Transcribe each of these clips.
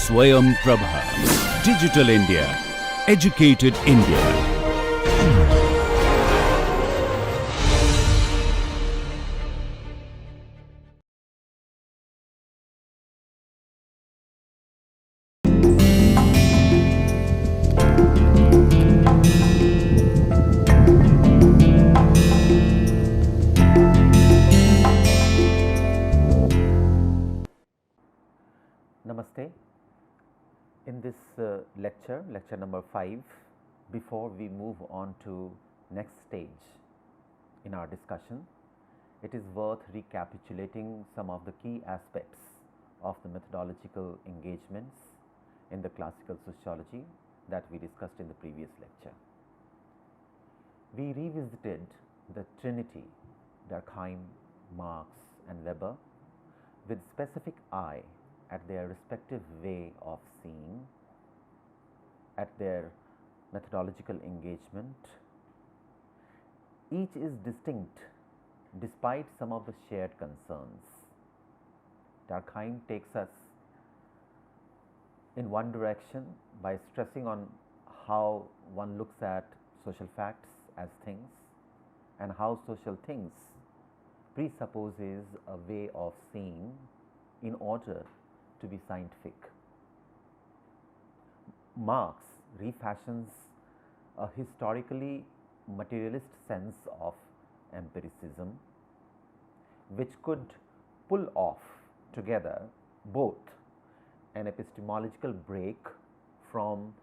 Swayam Prabha. Digital India. Educated India. Namaste. In this lecture number 5, before we move on to next stage in our discussion, it is worth recapitulating some of the key aspects of the methodological engagements in the classical sociology that we discussed in the previous lecture. We revisited the Trinity, Durkheim, Marx and Weber, with specific eye at their respective way of seeing, at their methodological engagement. Each is distinct despite some of the shared concerns. Durkheim takes us in one direction by stressing on how one looks at social facts as things and how social things presupposes a way of seeing in order to be scientific. Marx refashions a historically materialist sense of empiricism, which could pull off together both an epistemological break from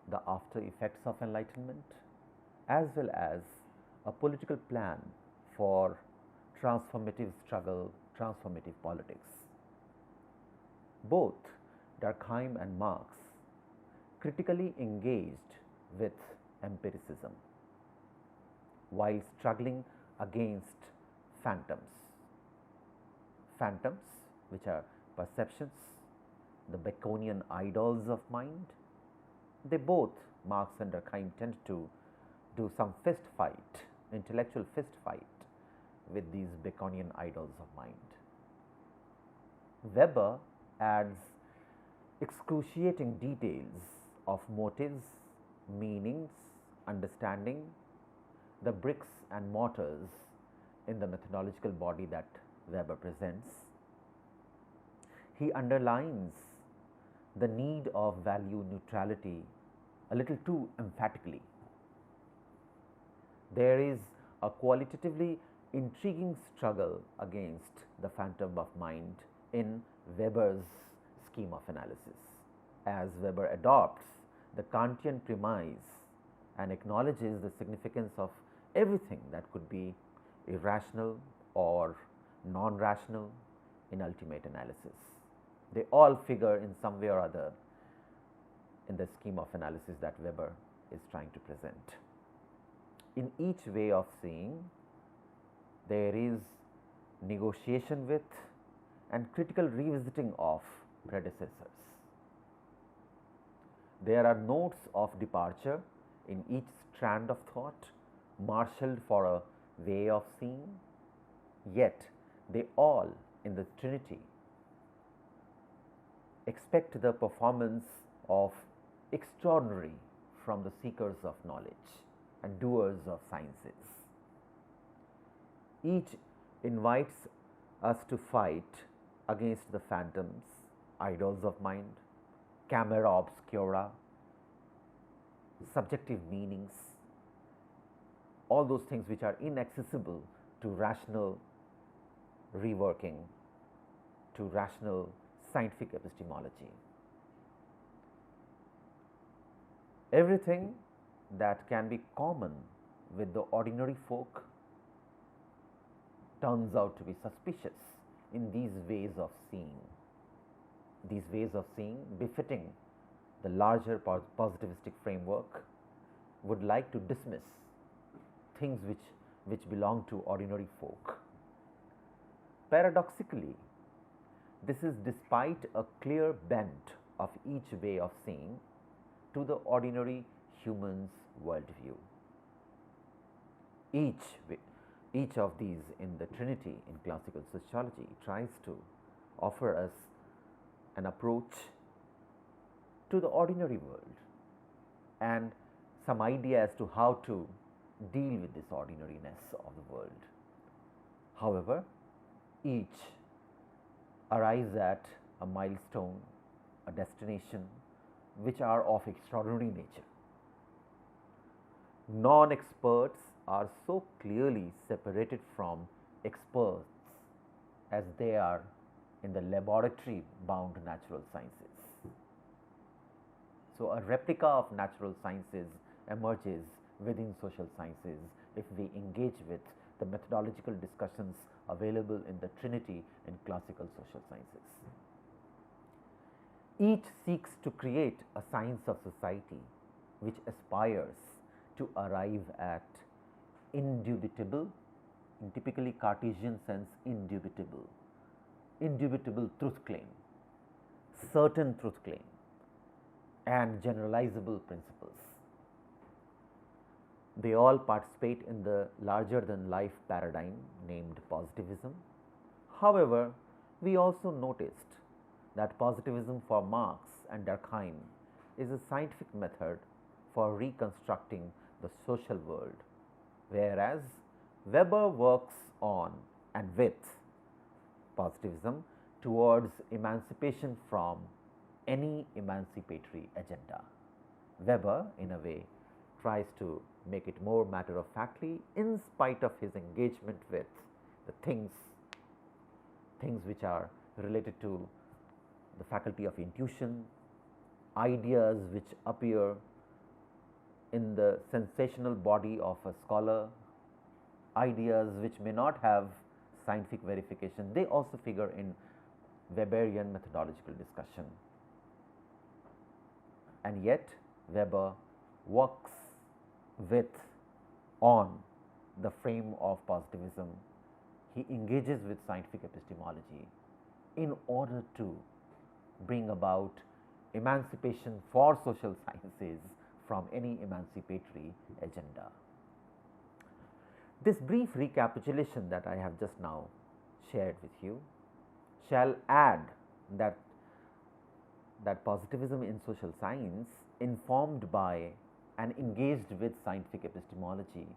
the after effects of enlightenment as well as a political plan for transformative struggle, transformative politics. Both Durkheim and Marx critically engaged with empiricism while struggling against phantoms. Phantoms, which are perceptions, the Baconian idols of mind. They both, Marx and Durkheim, tend to do some fist fight, intellectual fist fight with these Baconian idols of mind. Weber adds excruciating details of motives, meanings, understanding, the bricks and mortars in the methodological body that Weber presents. He underlines the need of value neutrality a little too emphatically. There is a qualitatively intriguing struggle against the phantom of mind in Weber's scheme of analysis, as Weber adopts the Kantian premise and acknowledges the significance of everything that could be irrational or non-rational in ultimate analysis. They all figure in some way or other in the scheme of analysis that Weber is trying to present. In each way of seeing, there is negotiation with and critical revisiting of predecessors. There are notes of departure in each strand of thought, marshaled for a way of seeing, yet they all, in the Trinity, expect the performance of extraordinary from the seekers of knowledge and doers of sciences. Each invites us to fight against the phantoms, idols of mind, camera obscura, subjective meanings, all those things which are inaccessible to rational reworking, to rational scientific epistemology. Everything that can be common with the ordinary folk turns out to be suspicious in these ways of seeing. These ways of seeing, befitting the larger positivistic framework, would like to dismiss things which belong to ordinary folk. Paradoxically, this is despite a clear bent of each way of seeing to the ordinary human's worldview. Each of these in the Trinity in classical sociology tries to offer us an approach to the ordinary world and some idea as to how to deal with this ordinariness of the world. However, each arrives at a milestone, a destination which are of extraordinary nature. Non-experts are so clearly separated from experts as they are in the laboratory bound natural sciences. So, a replica of natural sciences emerges within social sciences if we engage with the methodological discussions available in the trinity in classical social sciences. Each seeks to create a science of society which aspires to arrive at indubitable, in typically Cartesian sense, indubitable truth claim, certain truth claim, and generalizable principles. They all participate in the larger than life paradigm named positivism. However, we also noticed that positivism for Marx and Durkheim is a scientific method for reconstructing the social world, whereas Weber works on and with positivism towards emancipation from any emancipatory agenda. Weber, in a way, tries to make it more matter of factly in spite of his engagement with the things which are related to the faculty of intuition, ideas which appear in the sensational body of a scholar, ideas which may not have scientific verification, they also figure in Weberian methodological discussion. And yet Weber works with on the frame of positivism. He engages with scientific epistemology in order to bring about emancipation for social sciences from any emancipatory agenda. This brief recapitulation that I have just now shared with you shall add that positivism in social science, informed by and engaged with scientific epistemology,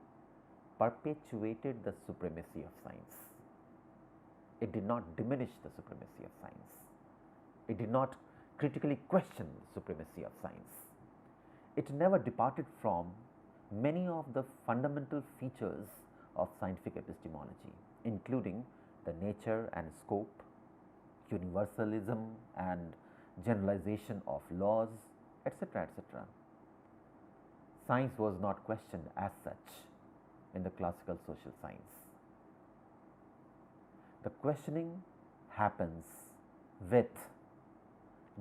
perpetuated the supremacy of science. It did not diminish the supremacy of science. It did not critically question the supremacy of science. It never departed from many of the fundamental features of scientific epistemology, including the nature and scope, universalism and generalization of laws, etc., etc. Science was not questioned as such in the classical social science. The questioning happens with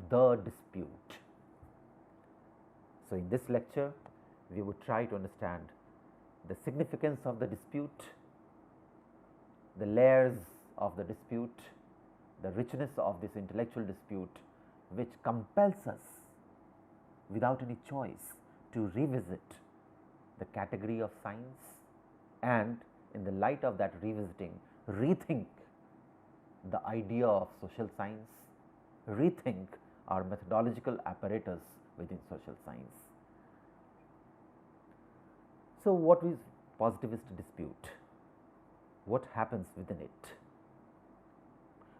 the dispute. So, in this lecture, we would try to understand the significance of the dispute, the layers of the dispute, the richness of this intellectual dispute, which compels us without any choice to revisit the category of science, and in the light of that revisiting, rethink the idea of social science, rethink our methodological apparatus within social science. So, what is positivist dispute? What happens within it?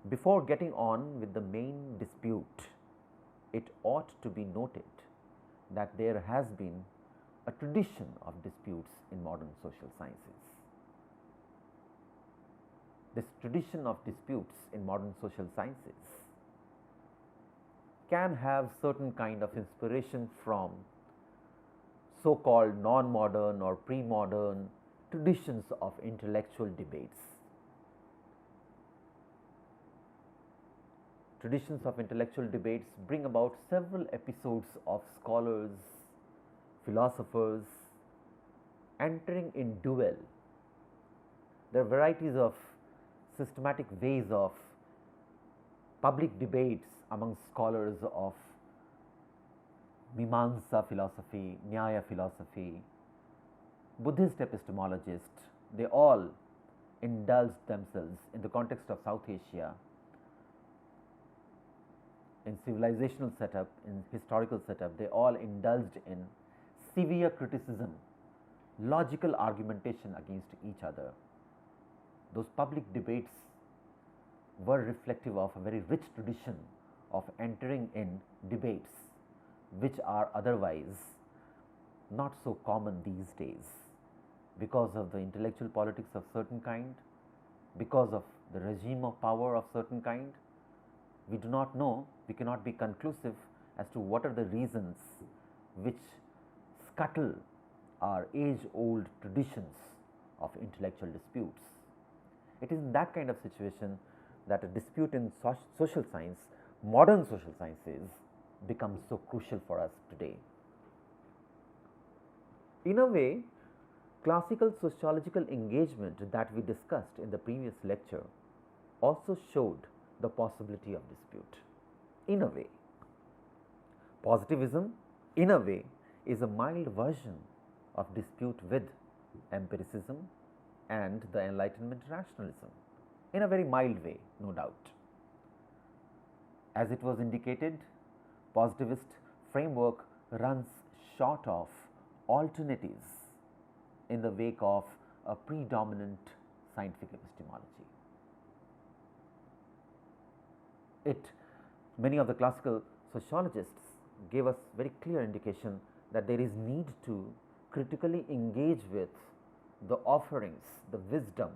Before getting on with the main dispute, it ought to be noted that there has been a tradition of disputes in modern social sciences. This tradition of disputes in modern social sciences can have certain kind of inspiration from so-called non-modern or pre-modern traditions of intellectual debates. Traditions of intellectual debates bring about several episodes of scholars, philosophers entering in duel. There are varieties of systematic ways of public debates among scholars of Mimamsa philosophy, Nyaya philosophy, Buddhist epistemologists. They all indulged themselves in the context of South Asia in civilizational setup, in historical setup, they all indulged in severe criticism, logical argumentation against each other. Those public debates were reflective of a very rich tradition of entering in debates which are otherwise not so common these days because of the intellectual politics of certain kind, because of the regime of power of certain kind. We do not know, we cannot be conclusive as to what are the reasons which scuttle our age-old traditions of intellectual disputes. It is in that kind of situation that a dispute in social science, modern social sciences, becomes so crucial for us today. In a way, classical sociological engagement that we discussed in the previous lecture also showed the possibility of dispute. In a way, positivism, in a way, is a mild version of dispute with empiricism and the Enlightenment rationalism, in a very mild way, no doubt. As it was indicated, positivist framework runs short of alternatives in the wake of a predominant scientific epistemology. Many of the classical sociologists gave us very clear indication that there is need to critically engage with the offerings, the wisdom,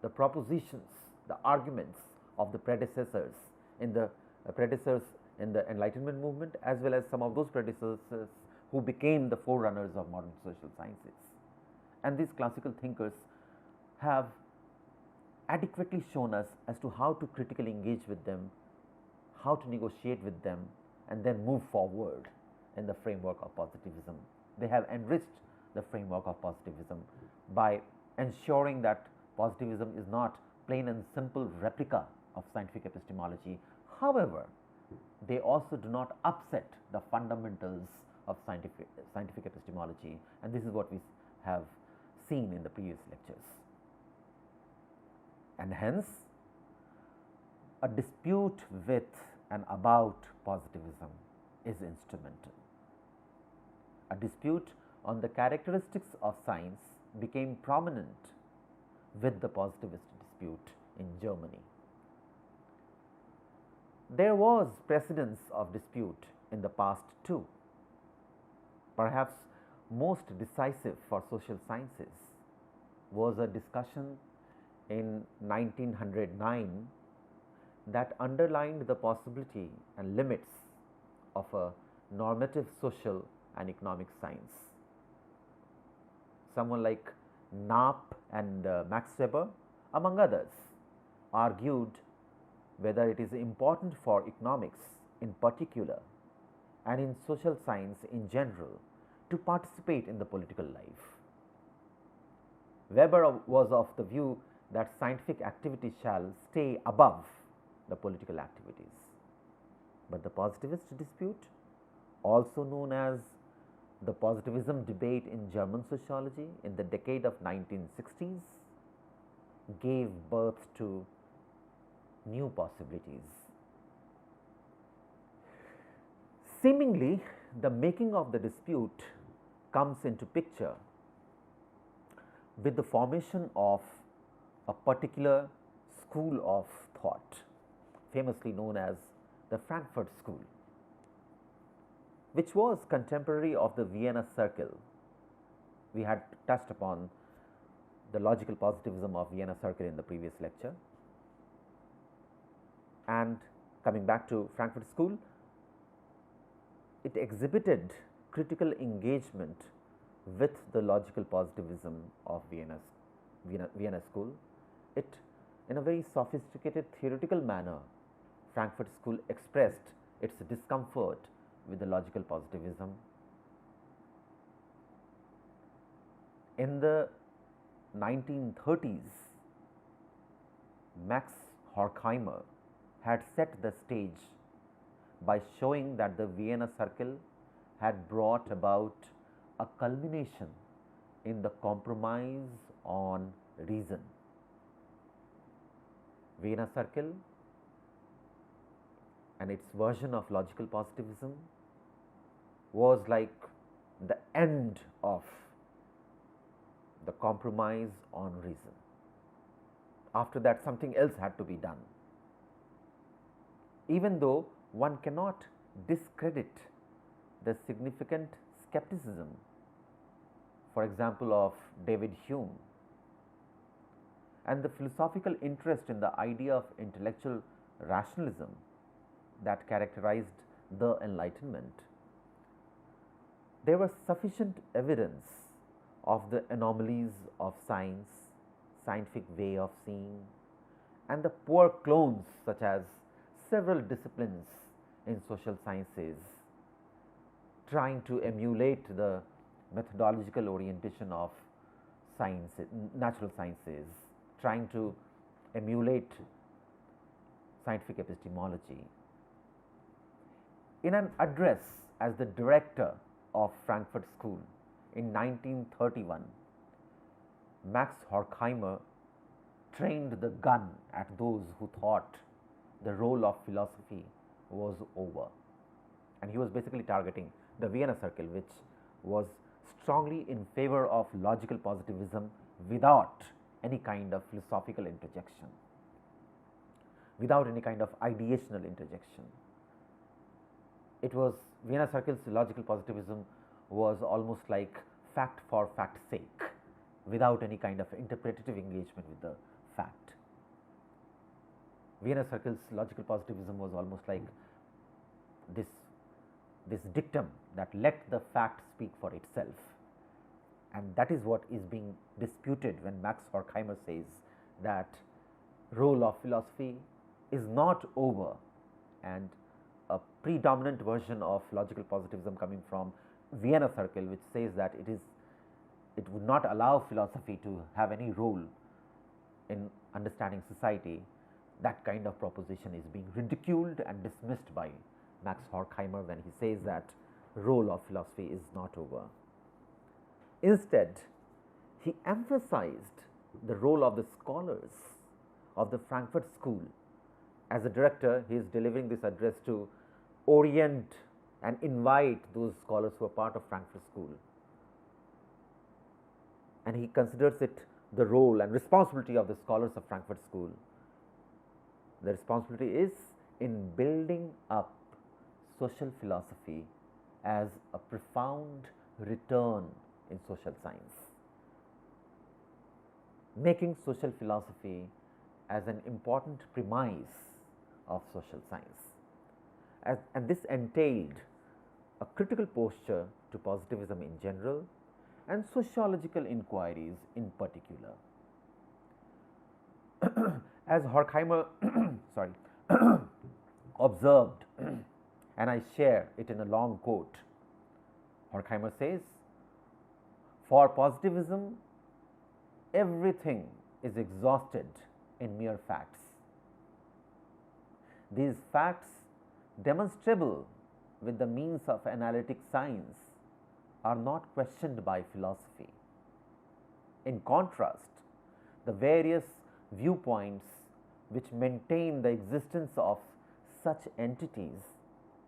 the propositions, the arguments of the predecessors in the Enlightenment movement, as well as some of those predecessors who became the forerunners of modern social sciences. And these classical thinkers have adequately shown us as to how to critically engage with them, how to negotiate with them, and then move forward in the framework of positivism. They have enriched the framework of positivism by ensuring that positivism is not plain and simple replica of scientific epistemology. However, they also do not upset the fundamentals of scientific epistemology, and this is what we have seen in the previous lectures. And hence, a dispute with and about positivism is instrumental. A dispute on the characteristics of science became prominent with the positivist dispute in Germany. There was precedence of dispute in the past too. Perhaps most decisive for social sciences was a discussion in 1909 that underlined the possibility and limits of a normative social and economic science. Someone like Knapp and Max Weber, among others, argued whether it is important for economics in particular and in social science in general to participate in the political life. Weber was of the view that scientific activity shall stay above the political activities. But the positivist dispute, also known as the positivism debate in German sociology in the decade of 1960s, gave birth to new possibilities. Seemingly, the making of the dispute comes into picture with the formation of a particular school of thought, famously known as the Frankfurt School, which was contemporary of the Vienna Circle. We had touched upon the logical positivism of Vienna Circle in the previous lecture. And coming back to Frankfurt School, it exhibited critical engagement with the logical positivism of Vienna School. It, in a very sophisticated theoretical manner, Frankfurt School expressed its discomfort with the logical positivism. In the 1930s, Max Horkheimer had set the stage by showing that the Vienna Circle had brought about a culmination in the compromise on reason. Vienna Circle and its version of logical positivism was like the end of the compromise on reason. After that, something else had to be done. Even though one cannot discredit the significant skepticism, for example, of David Hume, and the philosophical interest in the idea of intellectual rationalism that characterized the Enlightenment, there was sufficient evidence of the anomalies of science, scientific way of seeing, and the poor clones such as several disciplines in social sciences trying to emulate the methodological orientation of science, natural sciences, trying to emulate scientific epistemology. In an address as the director of Frankfurt School in 1931, Max Horkheimer trained the gun at those who thought the role of philosophy was over. And he was basically targeting the Vienna Circle, which was strongly in favor of logical positivism without any kind of philosophical interjection, without any kind of ideational interjection. It was Vienna Circle's logical positivism was almost like fact for fact's sake, without any kind of interpretative engagement with the fact. Vienna Circle's logical positivism was almost like this dictum that let the fact speak for itself. And that is what is being disputed when Max Horkheimer says that role of philosophy is not over, and a predominant version of logical positivism coming from Vienna Circle, which says that it would not allow philosophy to have any role in understanding society. That kind of proposition is being ridiculed and dismissed by Max Horkheimer when he says that role of philosophy is not over. Instead, he emphasized the role of the scholars of the Frankfurt School. As a director, he is delivering this address to orient and invite those scholars who are part of Frankfurt School. And he considers it the role and responsibility of the scholars of Frankfurt School. The responsibility is in building up social philosophy as a profound return in social science, making social philosophy as an important premise of social science. And this entailed a critical posture to positivism in general and sociological inquiries in particular. As Horkheimer observed, and I share it in a long quote, Horkheimer says, "For positivism, everything is exhausted in mere facts. These facts, demonstrable with the means of analytic science, are not questioned by philosophy. In contrast, the various viewpoints which maintain the existence of such entities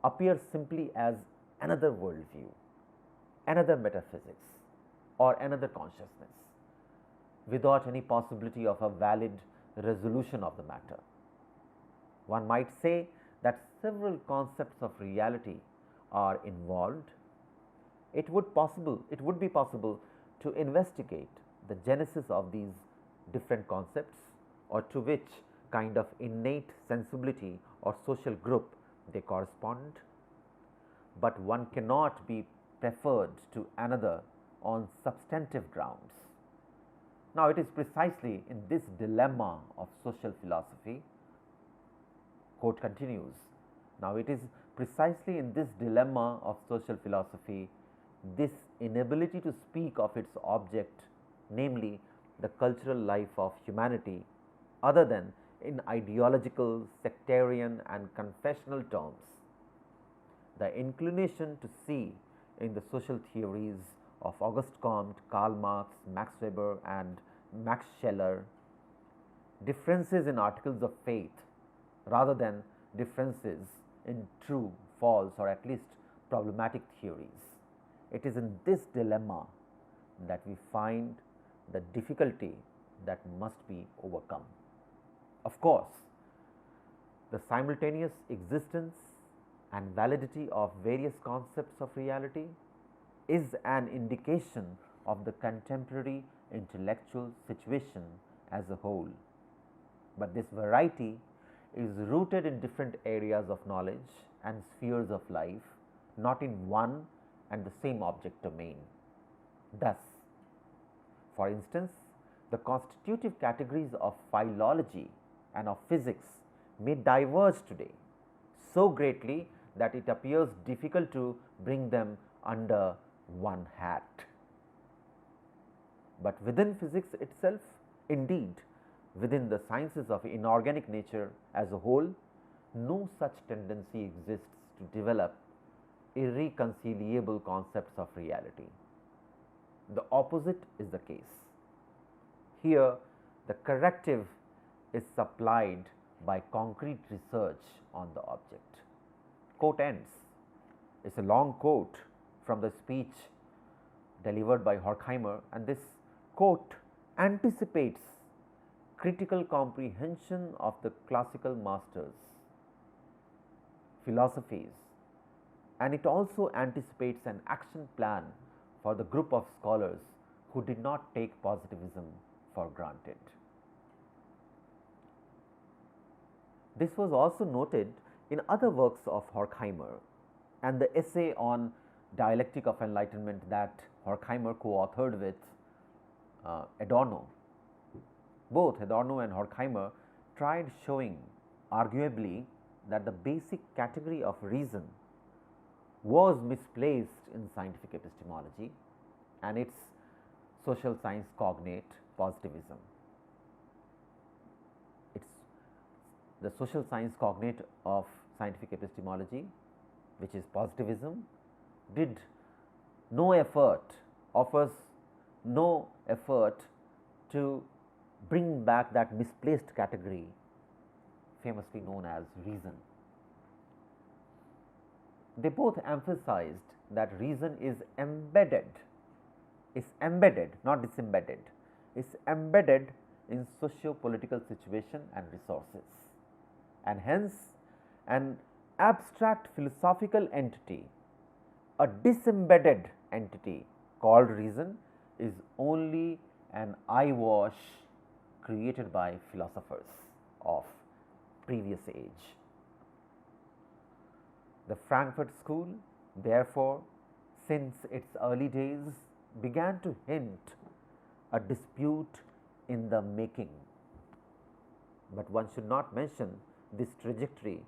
appear simply as another worldview, another metaphysics, or another consciousness, without any possibility of a valid resolution of the matter. One might say that several concepts of reality are involved. It would be possible to investigate the genesis of these different concepts, or to which kind of innate sensibility or social group they correspond, but one cannot be preferred to another on substantive grounds. Now, it is precisely in this dilemma of social philosophy," quote continues, "now it is precisely in this dilemma of social philosophy, this inability to speak of its object, namely the cultural life of humanity, other than in ideological, sectarian and confessional terms. The inclination to see in the social theories of Auguste Comte, Karl Marx, Max Weber and Max Scheler differences in articles of faith rather than differences in true, false, or at least problematic theories. It is in this dilemma that we find the difficulty that must be overcome. Of course, the simultaneous existence and validity of various concepts of reality is an indication of the contemporary intellectual situation as a whole. But this variety is rooted in different areas of knowledge and spheres of life, not in one and the same object domain. Thus, for instance, the constitutive categories of philology and of physics may diverge today so greatly that it appears difficult to bring them under one hat. But within physics itself, indeed, within the sciences of inorganic nature as a whole, no such tendency exists to develop irreconcilable concepts of reality. The opposite is the case. Here, the corrective is supplied by concrete research on the object. Quote ends. It's a long quote from the speech delivered by Horkheimer, and this quote anticipates critical comprehension of the classical masters' philosophies, and it also anticipates an action plan for the group of scholars who did not take positivism for granted. This was also noted in other works of Horkheimer, and the essay on dialectic of enlightenment that Horkheimer co-authored with Adorno. Both Adorno and Horkheimer tried showing arguably that the basic category of reason was misplaced in scientific epistemology and its social science cognate positivism. It's the social science cognate of scientific epistemology, which is positivism, did no effort, offers no effort to bring back that misplaced category famously known as reason. They both emphasized that reason is embedded, not disembedded, is embedded in socio-political situation and resources, and hence an abstract philosophical entity, a disembedded entity called reason, is only an eyewash created by philosophers of previous age. The Frankfurt School, therefore, since its early days, began to hint a dispute in the making. But one should not mention this trajectory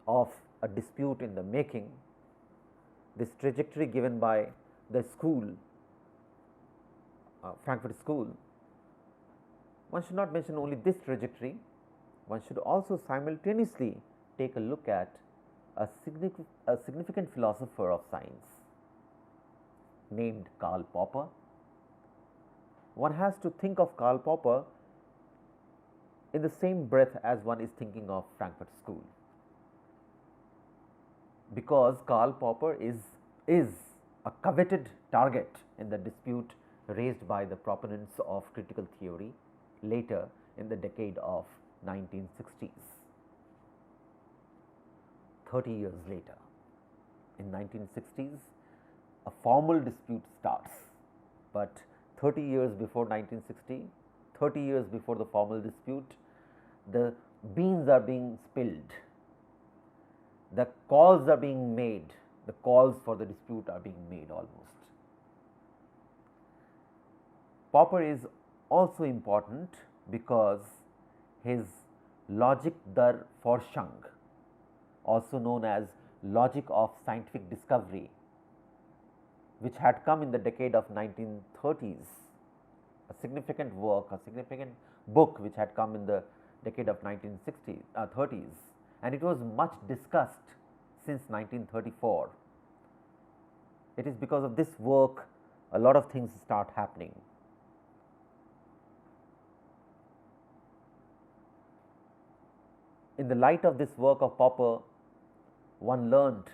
of a dispute in the making, this trajectory given by the school, Frankfurt School. One should not mention only this trajectory, one should also simultaneously take a look at a significant philosopher of science named Karl Popper. One has to think of Karl Popper in the same breath as one is thinking of Frankfurt School, because Karl Popper is a coveted target in the dispute raised by the proponents of critical theory later in the decade of 1960s. 30 years later, in 1960s, a formal dispute starts, but 30 years before 1960, 30 years before the formal dispute, the beans are being spilled, the calls are being made, the calls for the dispute are being made almost. Popper is also important because his Logic der Forschung, also known as Logic of Scientific Discovery, which had come in the decade of 1930s, a significant work, a significant book which had come in the decade of 1930s, and it was much discussed since 1934. It is because of this work a lot of things start happening. In the light of this work of Popper, one learned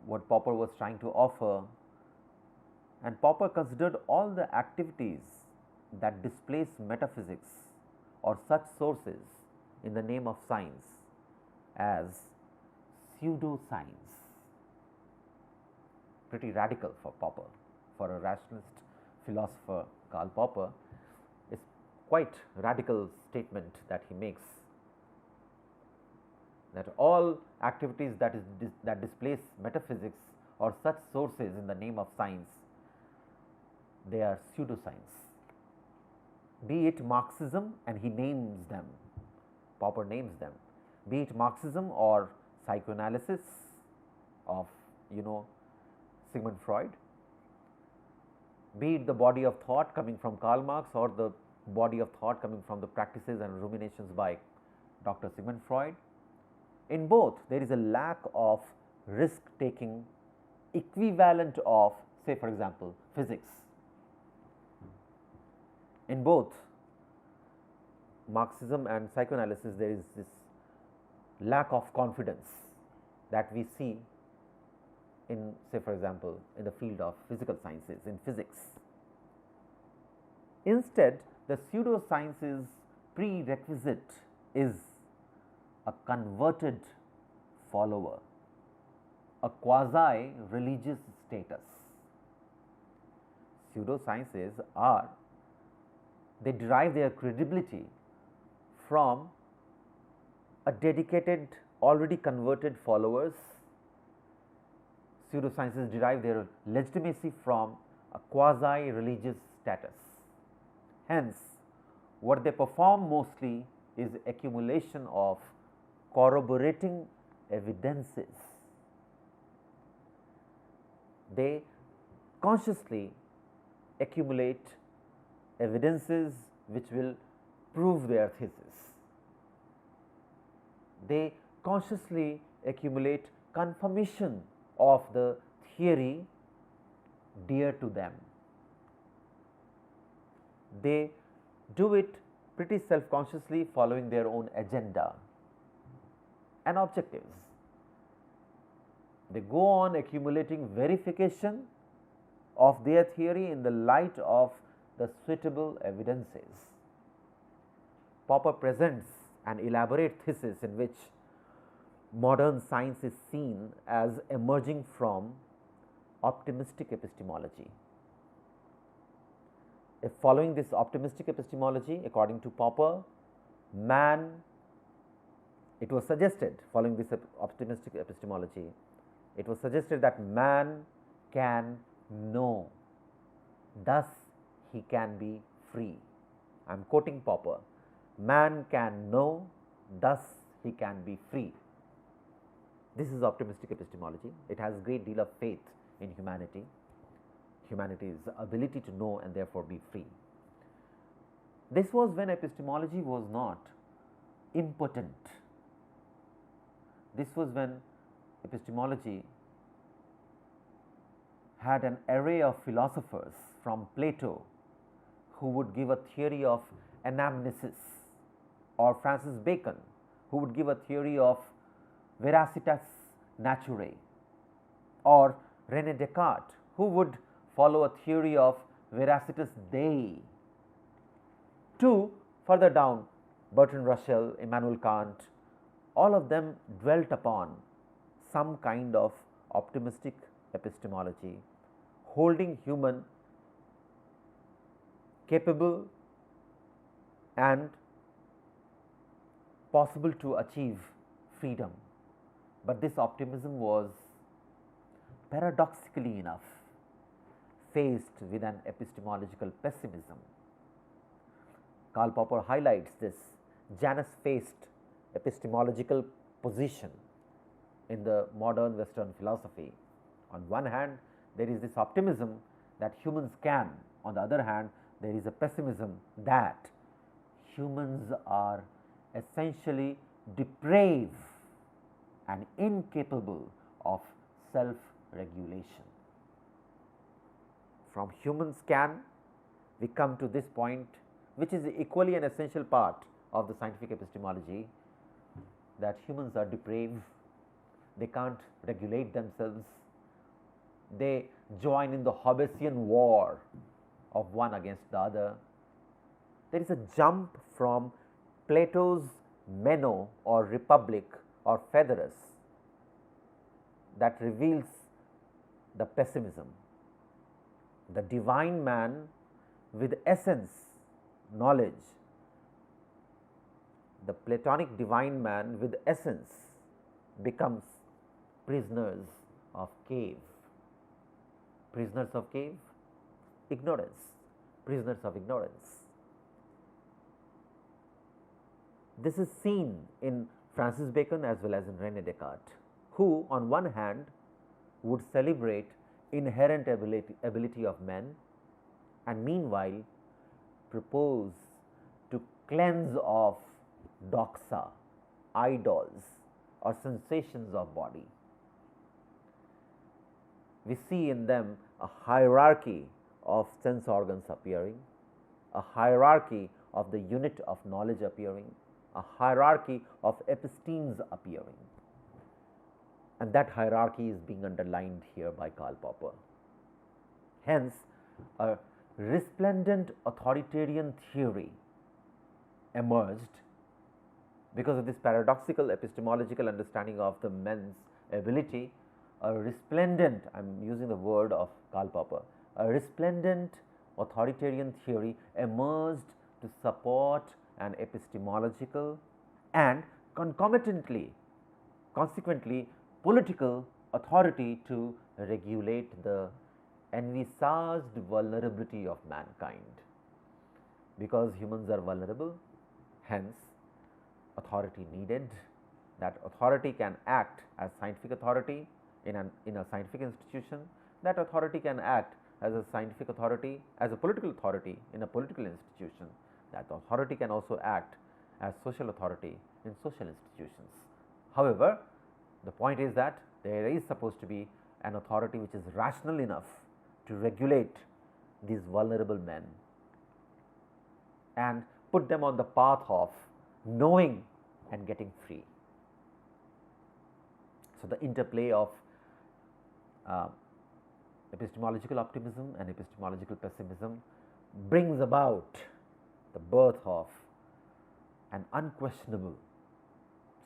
what Popper was trying to offer, and Popper considered all the activities that displace metaphysics or such sources in the name of science as pseudoscience. Pretty radical for Popper. For a rationalist philosopher, Karl Popper, it's quite radical statement that he makes, that all activities that displace metaphysics or such sources in the name of science, they are pseudoscience. Be it Marxism, and he names them, Popper names them, be it Marxism or psychoanalysis of Sigmund Freud, be it the body of thought coming from Karl Marx or the body of thought coming from the practices and ruminations by Dr. Sigmund Freud. In both, there is a lack of risk taking equivalent of, say for example, physics. In both Marxism and psychoanalysis, there is this lack of confidence that we see in, say for example, in the field of physical sciences, in physics. Instead, the pseudoscience's prerequisite is a converted follower, a quasi-religious status. Pseudosciences they derive their credibility from a dedicated, already converted followers. Pseudosciences derive their legitimacy from a quasi-religious status. Hence, what they perform mostly is accumulation of corroborating evidences. They consciously accumulate evidences which will prove their thesis. They consciously accumulate confirmation of the theory dear to them. They do it pretty self-consciously, following their own agenda and objectives. They go on accumulating verification of their theory in the light of the suitable evidences. Popper presents an elaborate thesis in which modern science is seen as emerging from optimistic epistemology. If following this optimistic epistemology, according to Popper, it was suggested, following this optimistic epistemology, it was suggested that man can know, thus he can be free. I am quoting Popper. Man can know, thus he can be free. This is optimistic epistemology. It has a great deal of faith in humanity, humanity's ability to know and therefore be free. This was when epistemology was not impotent. This was when epistemology had an array of philosophers from Plato who would give a theory of anamnesis, or Francis Bacon who would give a theory of veracitas naturae, or René Descartes who would follow a theory of veracitas Dei, to further down Bertrand Russell, Immanuel Kant. All of them dwelt upon some kind of optimistic epistemology, holding human capable and possible to achieve freedom. But this optimism was paradoxically enough faced with an epistemological pessimism. Karl Popper highlights this Janus-faced epistemological position in the modern Western philosophy. On one hand, there is this optimism that humans can, on the other hand, there is a pessimism that humans are essentially depraved and incapable of self-regulation. From humans can, we come to this point, which is equally an essential part of the scientific epistemology, that humans are depraved, they can't regulate themselves, they join in the Hobbesian war of one against the other. There is a jump from Plato's Meno or Republic or Phaedrus that reveals the pessimism. The divine man with essence, knowledge, the Platonic divine man with essence becomes prisoners of cave. Prisoners of cave? Ignorance. Prisoners of ignorance. This is seen in Francis Bacon as well as in René Descartes, who on one hand would celebrate inherent ability of men and meanwhile propose to cleanse of doxa, idols or sensations of body. We see in them a hierarchy of sense organs appearing, a hierarchy of the unit of knowledge appearing, a hierarchy of epistemes appearing, and that hierarchy is being underlined here by Karl Popper. Hence, a resplendent authoritarian theory emerged because of this paradoxical epistemological understanding of the men's ability. A resplendent, I am using the word of Karl Popper, a resplendent authoritarian theory emerged to support an epistemological and concomitantly, consequently, political authority to regulate the envisaged vulnerability of mankind. Because humans are vulnerable, hence authority needed. That authority can act as scientific authority in a scientific institution. That authority can act as a scientific authority, as a political authority in a political institution. That authority can also act as social authority in social institutions. However, the point is that there is supposed to be an authority which is rational enough to regulate these vulnerable men and put them on the path of knowing and getting free. So, the interplay of epistemological optimism and epistemological pessimism brings about the birth of an unquestionable,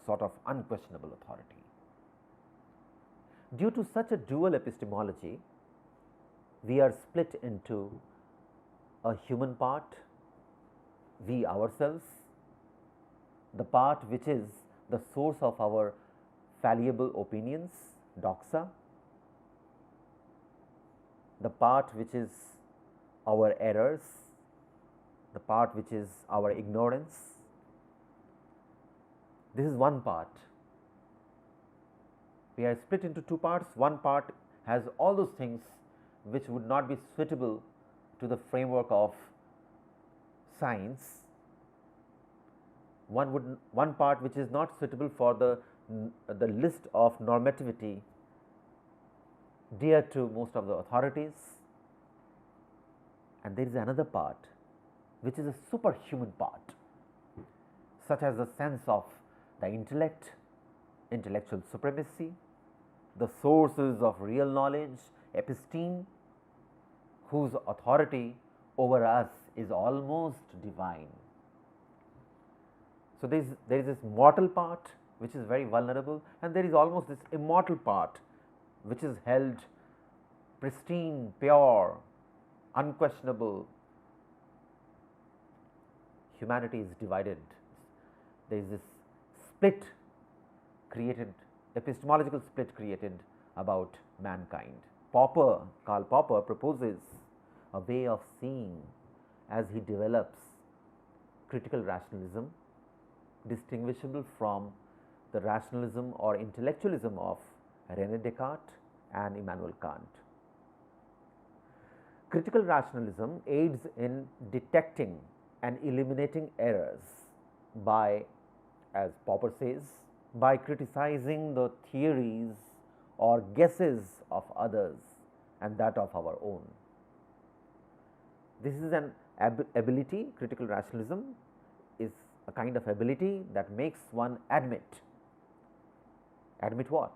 sort of unquestionable authority. Due to such a dual epistemology, we are split into a human part, we ourselves, the part which is the source of our fallible opinions, doxa, the part which is our errors, the part which is our ignorance. This is one part. We are split into two parts. One part has all those things which would not be suitable to the framework of science. One part which is not suitable for the list of normativity dear to most of the authorities, and there is another part which is a superhuman part, such as the sense of the intellect, intellectual supremacy, the sources of real knowledge, episteme, whose authority over us is almost divine. So, there is this mortal part which is very vulnerable, and there is almost this immortal part which is held pristine, pure, unquestionable. Humanity is divided. There is this split created, epistemological split created about mankind. Karl Popper proposes a way of seeing as he develops critical rationalism, distinguishable from the rationalism or intellectualism of René Descartes and Immanuel Kant. Critical rationalism aids in detecting and eliminating errors by, as Popper says, by criticizing the theories or guesses of others and that of our own. This is an ability, critical rationalism is a kind of ability that makes one admit what?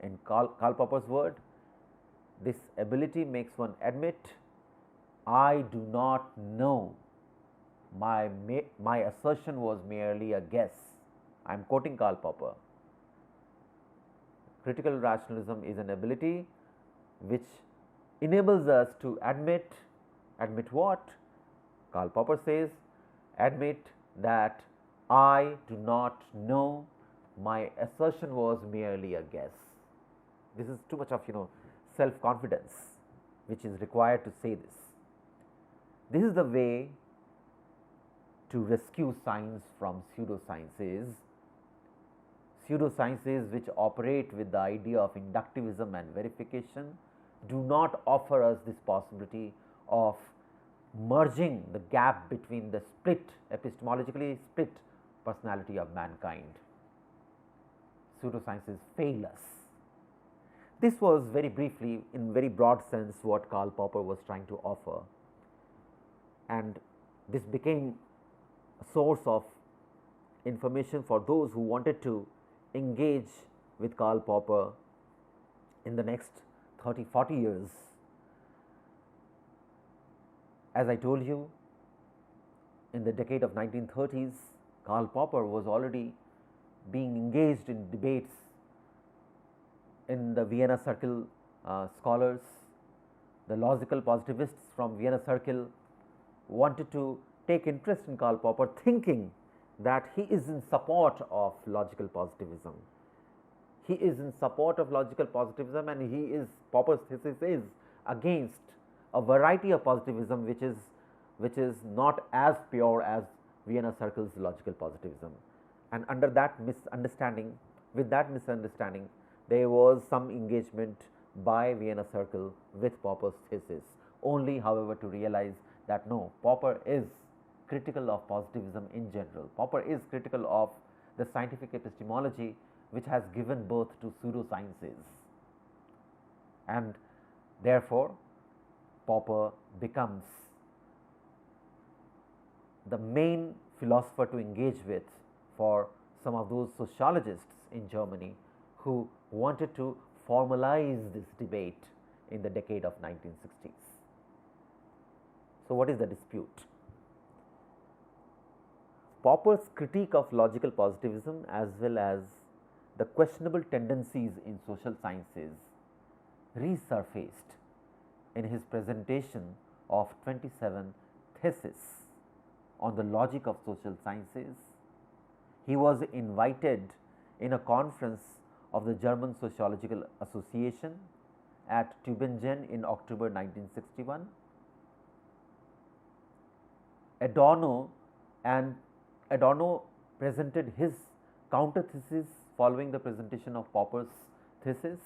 In Karl Popper's word, this ability makes one admit, I do not know. My assertion was merely a guess. I am quoting Karl Popper. Critical rationalism is an ability which enables us to admit what? Karl Popper says, admit that I do not know, my assertion was merely a guess. This is too much of self-confidence which is required to say this. This is the way to rescue science from pseudosciences. Pseudosciences which operate with the idea of inductivism and verification do not offer us this possibility of merging the gap between the epistemologically split personality of mankind. Pseudosciences fail us. This was very briefly, in very broad sense, what Karl Popper was trying to offer, and this became a source of information for those who wanted to engage with Karl Popper in the next 30-40 years. As I told you, in the decade of 1930s, Karl Popper was already being engaged in debates in the Vienna Circle scholars. The logical positivists from Vienna Circle wanted to take interest in Karl Popper, thinking that he is in support of logical positivism. He is in support of logical positivism, and Popper's thesis is against a variety of positivism which is not as pure as Vienna Circle's logical positivism. And under that misunderstanding, there was some engagement by Vienna Circle with Popper's thesis, only however to realize that no, Popper is critical of positivism in general. Popper is critical of the scientific epistemology which has given birth to pseudosciences, and therefore Popper becomes the main philosopher to engage with for some of those sociologists in Germany who wanted to formalize this debate in the decade of 1960s. So, what is the dispute? Popper's critique of logical positivism as well as the questionable tendencies in social sciences resurfaced in his presentation of 27 theses on the logic of social sciences. He was invited in a conference of the German Sociological Association at Tübingen in October 1961. Adorno presented his counter thesis following the presentation of Popper's thesis.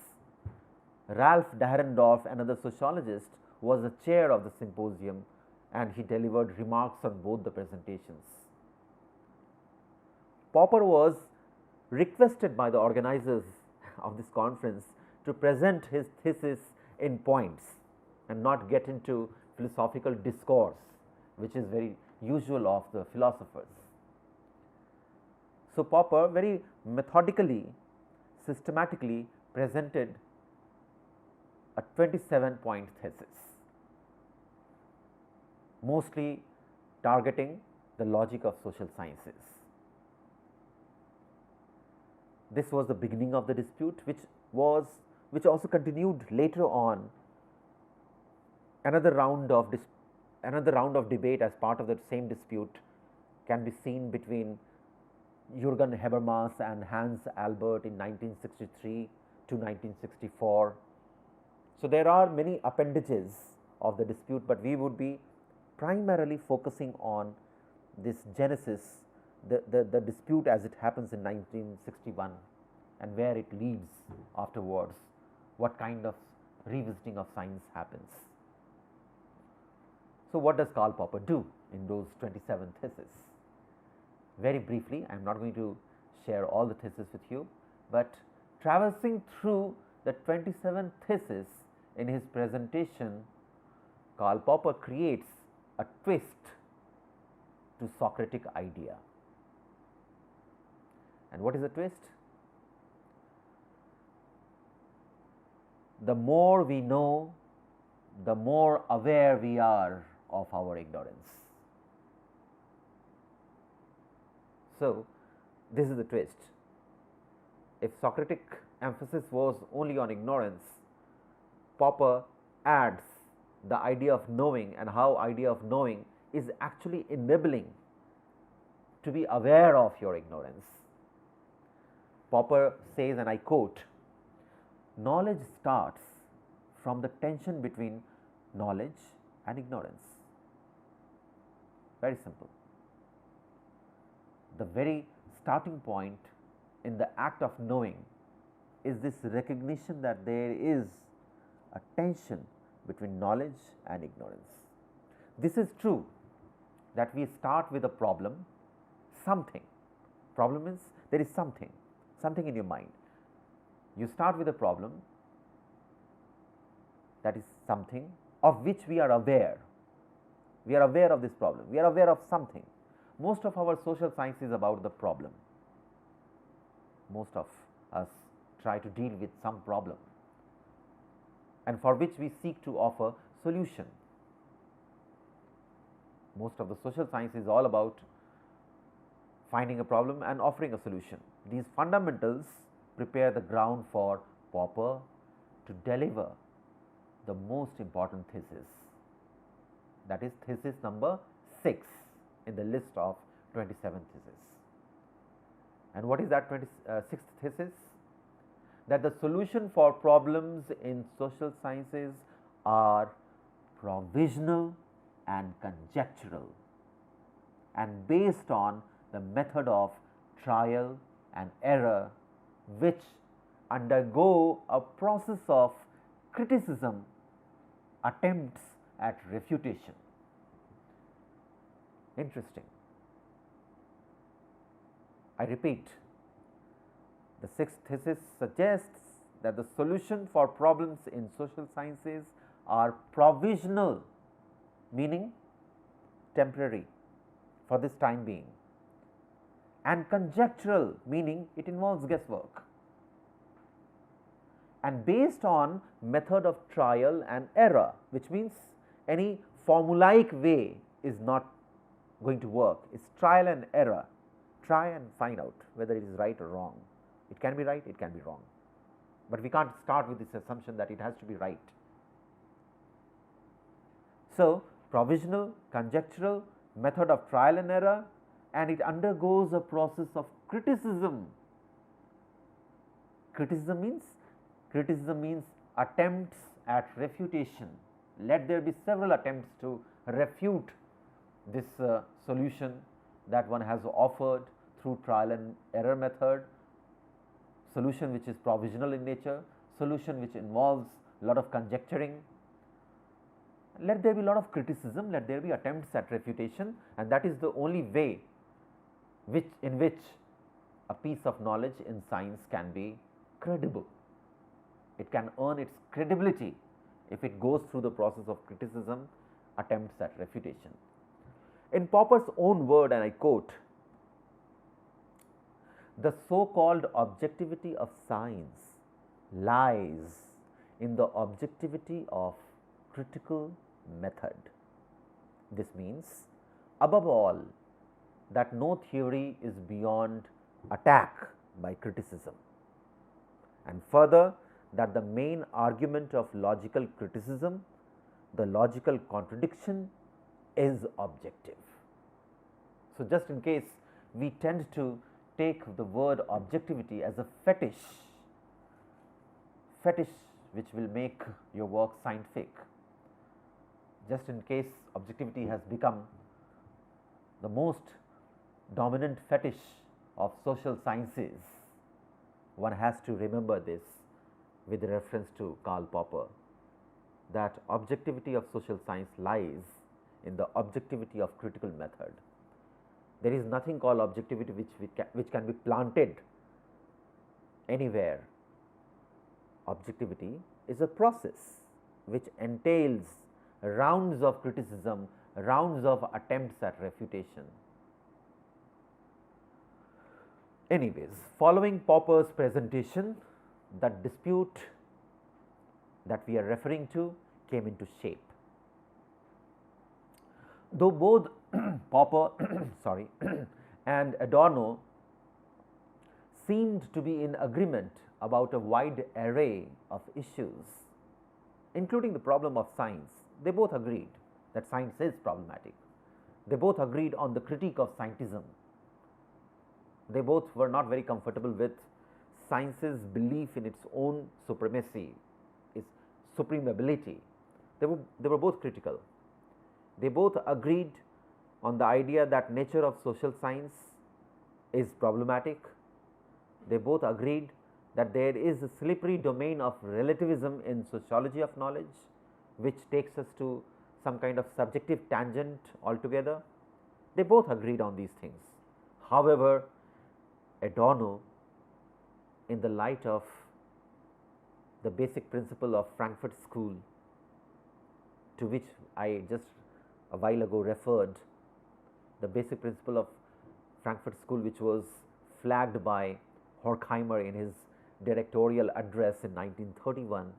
Ralph Dahrendorf, another sociologist, was the chair of the symposium, and he delivered remarks on both the presentations. Popper was requested by the organizers of this conference to present his thesis in points and not get into philosophical discourse, which is very usual of the philosophers. So, Popper very methodically, systematically presented a 27-point thesis, mostly targeting the logic of social sciences. This was the beginning of the dispute, which also continued later on. Another round of debate as part of the same dispute can be seen between Jürgen Habermas and Hans Albert in 1963 to 1964. So, there are many appendages of the dispute, but we would be primarily focusing on this genesis, the dispute as it happens in 1961 and where it leads afterwards, what kind of revisiting of science happens. So, what does Karl Popper do in those 27 theses? Very briefly, I am not going to share all the theses with you, but traversing through the 27 theses in his presentation, Karl Popper creates a twist to Socratic idea. And what is the twist? the more we know, the more aware we are of our ignorance. So, this is the twist. If Socratic emphasis was only on ignorance, Popper adds the idea of knowing, and how idea of knowing is actually enabling to be aware of your ignorance. Popper says, and I quote, "Knowledge starts from the tension between knowledge and ignorance." Very simple. The very starting point in the act of knowing is this recognition that there is a tension between knowledge and ignorance. This is true that we start with a problem, something. Problem means there is something in your mind. You start with a problem, that is something of which we are aware. We are aware of this problem. We are aware of something. Most of our social science is about the problem. Most of us try to deal with some problem, and for which we seek to offer solution. Most of the social science is all about finding a problem and offering a solution. These fundamentals prepare the ground for Popper to deliver the most important thesis, that is thesis number 6 in the list of 27 theses. And what is that 26th thesis? That the solution for problems in social sciences are provisional and conjectural, and based on the method of trial and error, which undergo a process of criticism, attempts at refutation. Interesting. I repeat, the 6th thesis suggests that the solution for problems in social sciences are provisional, meaning temporary, for this time being, and conjectural, meaning it involves guesswork, and based on method of trial and error, which means any formulaic way is not going to work. It's trial and error. Try and find out whether it is right or wrong. It can be right, it can be wrong, but we can't start with this assumption that it has to be right. So, provisional, conjectural, method of trial and error, and it undergoes a process of criticism. Criticism means attempts at refutation. Let there be several attempts to refute this solution that one has offered through trial and error method, solution which is provisional in nature, solution which involves a lot of conjecturing. Let there be a lot of criticism, let there be attempts at refutation, and that is the only way in which a piece of knowledge in science can be credible. It can earn its credibility if it goes through the process of criticism, attempts at refutation. In Popper's own word, and I quote, "The so-called objectivity of science lies in the objectivity of critical method." This means, above all, that no theory is beyond attack by criticism, and further, that the main argument of logical criticism, the logical contradiction, is objective. So, just in case we tend to take the word objectivity as a fetish which will make your work scientific, just in case objectivity has become the most dominant fetish of social sciences, one has to remember this with reference to Karl Popper, that objectivity of social science lies in the objectivity of critical method. There is nothing called objectivity which can be planted anywhere. Objectivity is a process which entails rounds of criticism, rounds of attempts at refutation. Anyways, following Popper's presentation, the dispute that we are referring to came into shape. Though both Popper sorry, and Adorno seemed to be in agreement about a wide array of issues, including the problem of science, they both agreed that science is problematic. They both agreed on the critique of scientism. They both were not very comfortable with science's belief in its own supremacy, its supreme ability. They were both critical. They both agreed on the idea that nature of social science is problematic. They both agreed that there is a slippery domain of relativism in sociology of knowledge, which takes us to some kind of subjective tangent altogether. They both agreed on these things. However, Adorno, in the light of the basic principle of Frankfurt School, to which I just a while ago referred, the basic principle of Frankfurt School, which was flagged by Horkheimer in his directorial address in 1931,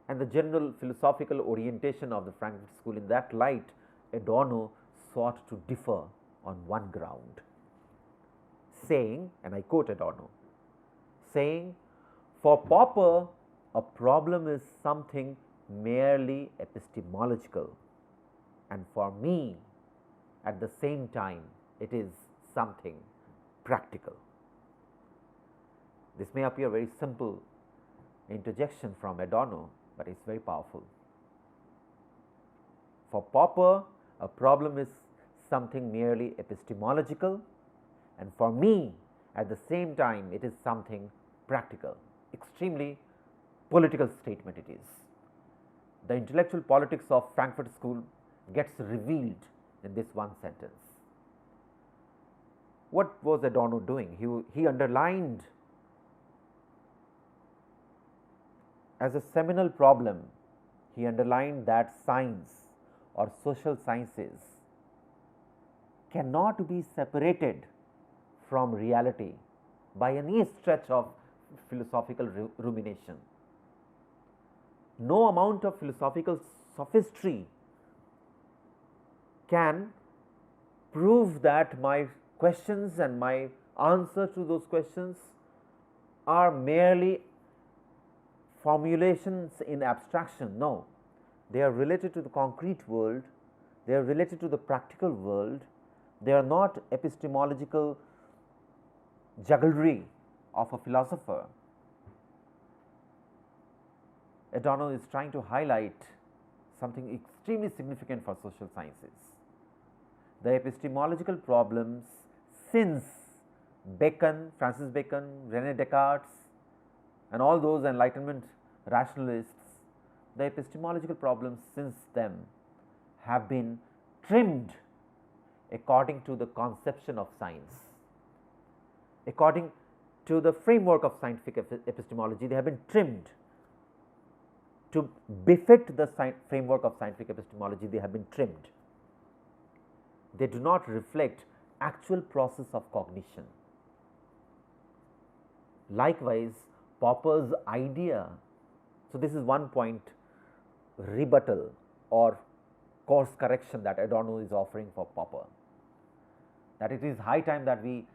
and the general philosophical orientation of the Frankfurt School. In that light, Adorno sought to differ on one ground, saying, and I quote Adorno, saying, "For Popper, a problem is something merely epistemological, and for me, at the same time, it is something practical." This may appear very simple interjection from Adorno, but it is very powerful. For Popper, a problem is something merely epistemological, and for me, at the same time, it is something practical. Extremely political statement it is. The intellectual politics of Frankfurt School gets revealed in this one sentence. What was Adorno doing? He underlined as a seminal problem, he underlined that science or social sciences cannot be separated from reality by any stretch of philosophical rumination. No amount of philosophical sophistry can prove that my questions and my answer to those questions are merely formulations in abstraction. No, they are related to the concrete world, they are related to the practical world, they are not epistemological jugglery of a philosopher. Adorno is trying to highlight something extremely significant for social sciences. The epistemological problems since Bacon, Francis Bacon, René Descartes, and all those Enlightenment rationalists, the epistemological problems since them have been trimmed according to the conception of science. According to the framework of scientific epistemology, they have been trimmed to befit the framework of scientific epistemology. They have been trimmed. They do not reflect actual process of cognition. Likewise, Popper's idea, so this is one point rebuttal or course correction that Adorno is offering for Popper, that it is high time that we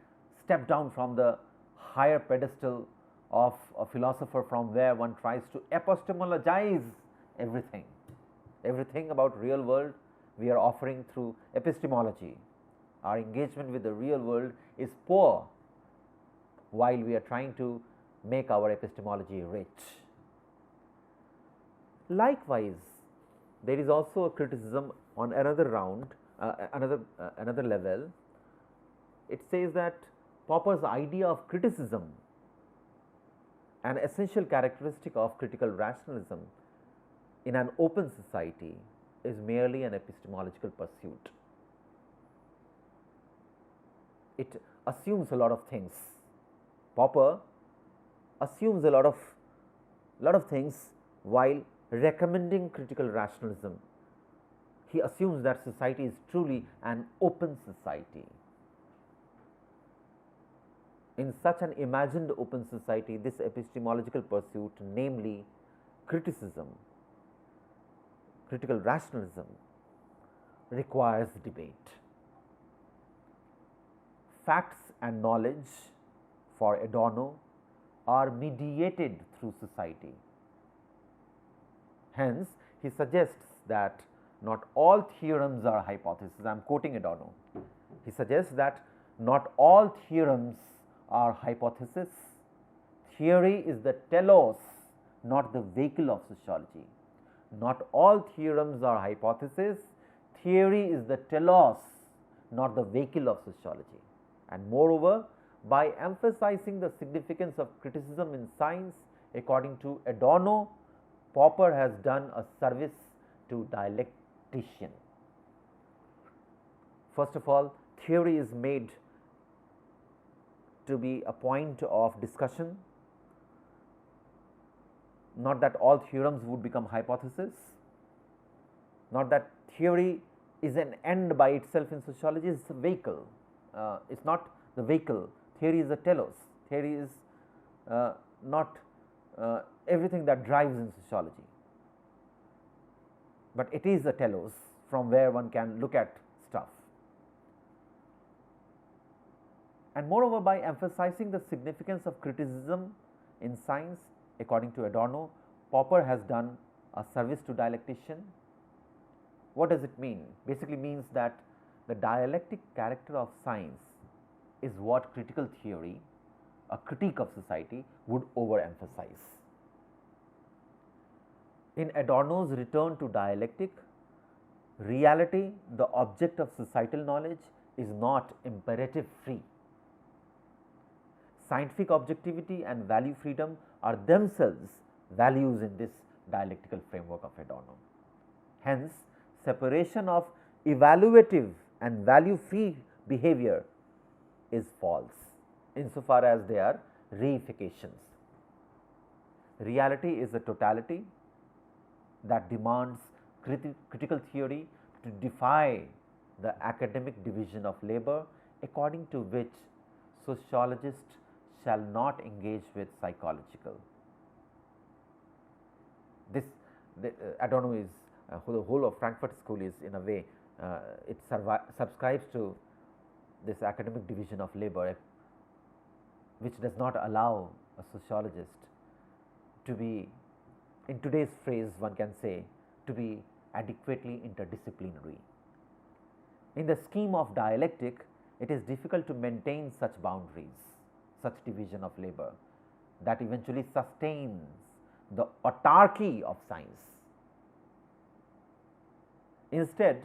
step down from the higher pedestal of a philosopher from where one tries to epistemologize everything. Everything about real world we are offering through epistemology. Our engagement with the real world is poor while we are trying to make our epistemology rich. Likewise, there is also a criticism on another round, another level. It says that Popper's idea of criticism, an essential characteristic of critical rationalism in an open society, is merely an epistemological pursuit. It assumes a lot of things. Popper assumes a lot of things while recommending critical rationalism. He assumes that society is truly an open society. In such an imagined open society, this epistemological pursuit, namely criticism, critical rationalism requires debate. Facts and knowledge for Adorno are mediated through society. Hence, he suggests that not all theorems are hypotheses. I am quoting Adorno. He suggests that not all theorems are hypotheses. Theory is the telos, not the vehicle of sociology. Not all theorems are hypotheses. Theory is the telos, not the vehicle of sociology. And moreover, by emphasizing the significance of criticism in science, according to Adorno, Popper has done a service to dialectician. First of all, theory is made to be a point of discussion, not that all theorems would become hypotheses, not that theory is an end by itself in sociology, it is a vehicle. It is not the vehicle, theory is a telos, theory is not everything that drives in sociology, but it is a telos from where one can look at stuff. And moreover, by emphasizing the significance of criticism in science, according to Adorno, Popper has done a service to dialectician. What does it mean? Basically means that the dialectic character of science is what critical theory, a critique of society, would overemphasize. In Adorno's return to dialectic, reality, the object of societal knowledge, is not imperative free. Scientific objectivity and value freedom are themselves values in this dialectical framework of Adorno. Hence, separation of evaluative and value free behavior is false insofar as they are reifications. Reality is a totality that demands critical theory to defy the academic division of labor, according to which sociologists shall not engage with psychological. This Adorno is the whole of Frankfurt School is in a way it subscribes to this academic division of labor, which does not allow a sociologist to be, in today's phrase one can say, to be adequately interdisciplinary. In the scheme of dialectic, it is difficult to maintain such boundaries, such division of labor that eventually sustains the autarky of science. Instead,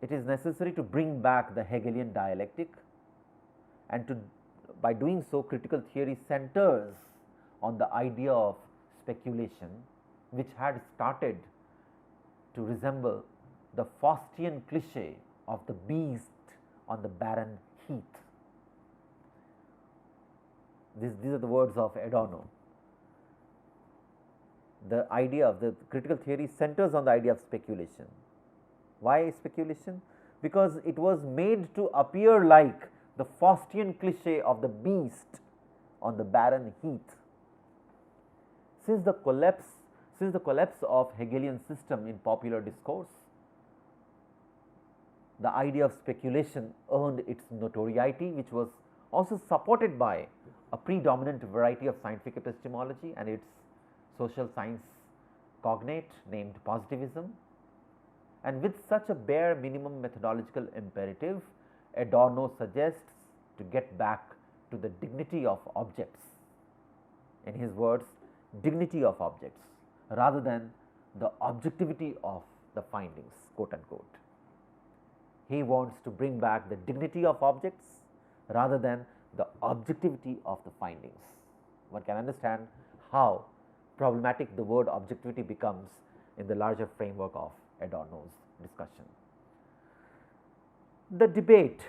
it is necessary to bring back the Hegelian dialectic, and by doing so, critical theory centers on the idea of speculation, which had started to resemble the Faustian cliche of the beast on the barren heath. These are the words of Adorno. The idea of the critical theory centers on the idea of speculation. Why speculation? Because it was made to appear like the Faustian cliche of the beast on the barren heath. Since the collapse of Hegelian system in popular discourse, the idea of speculation earned its notoriety, which was also supported by a predominant variety of scientific epistemology and its social science cognate named positivism. And with such a bare minimum methodological imperative, Adorno suggests to get back to the dignity of objects. In his words, dignity of objects rather than the objectivity of the findings, quote unquote. He wants to bring back the dignity of objects rather than the objectivity of the findings. One can understand how problematic the word objectivity becomes in the larger framework of Adorno's discussion. The debate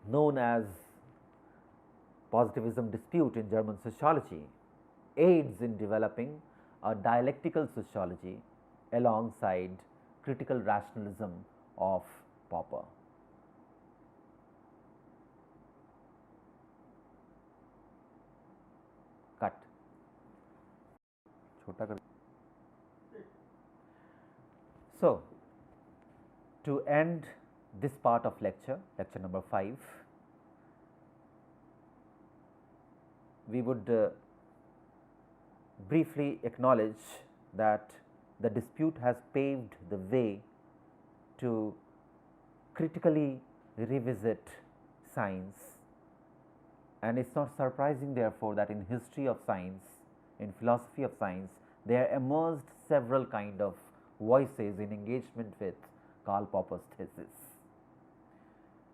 known as positivism dispute in German sociology aids in developing a dialectical sociology alongside critical rationalism of Popper. Cut. छोटा कर. So, to end this part of lecture, lecture number 5, we would briefly acknowledge that the dispute has paved the way to critically revisit science, and it is not surprising therefore that in history of science, in philosophy of science, there emerged several kind of voices in engagement with Karl Popper's thesis.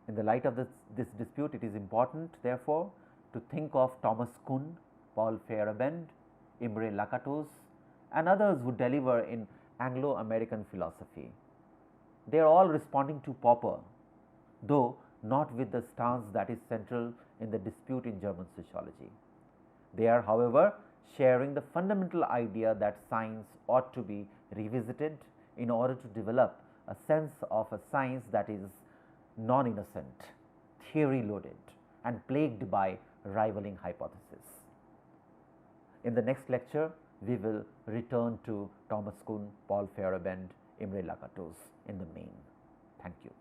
In the light of this dispute, it is important therefore to think of Thomas Kuhn, Paul Feyerabend, Imre Lakatos and others who deliver in Anglo-American philosophy. They are all responding to Popper, though not with the stance that is central in the dispute in German sociology. They are, however, sharing the fundamental idea that science ought to be revisited in order to develop a sense of a science that is non-innocent, theory loaded and plagued by rivaling hypotheses. In the next lecture, we will return to Thomas Kuhn, Paul Feyerabend, Imre Lakatos in the main. Thank you.